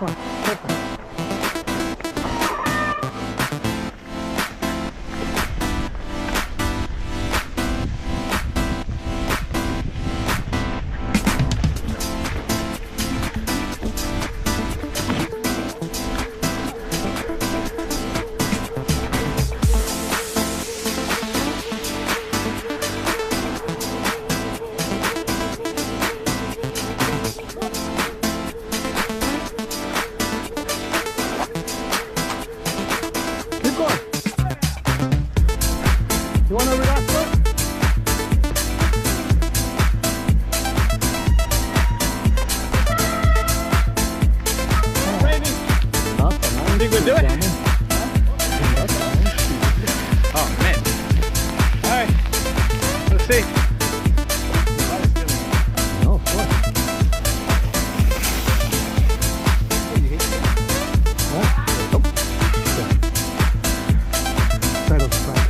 one. Perfect. You want to relax first? Randy, think we'll do it? Oh man. Alright. Let's see. No, of course. What? Nope. Side of the front.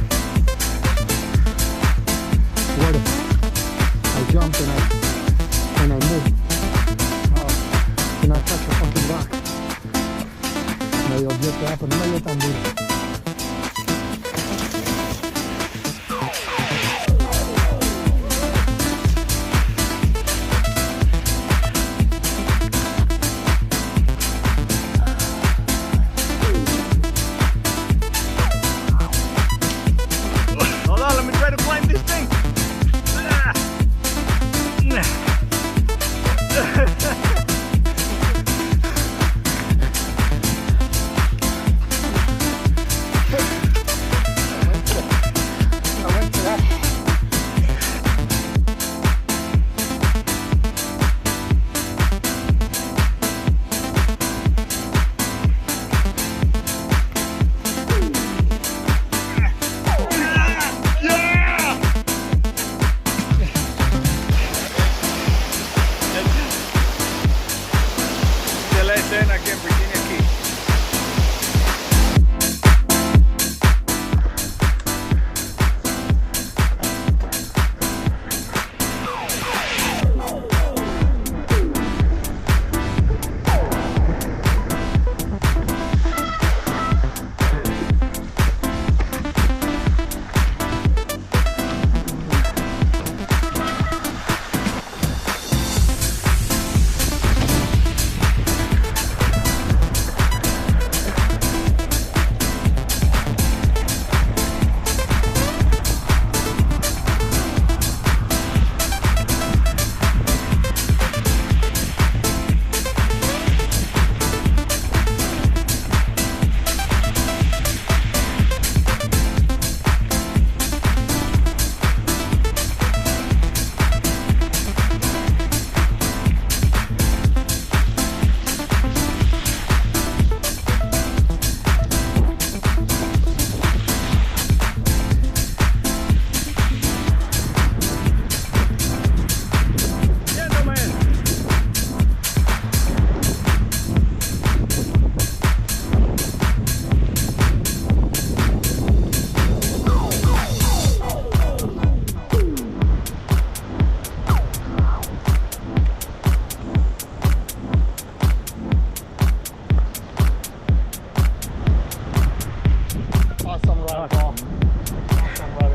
I jumped and I moved. And I touched the fucking rock. Me dio olvidé, pero no me dio tan duro. Hold on, let me try to climb this thing. Aquí en Virginia Key. Awesome ride, Paul. Awesome ride.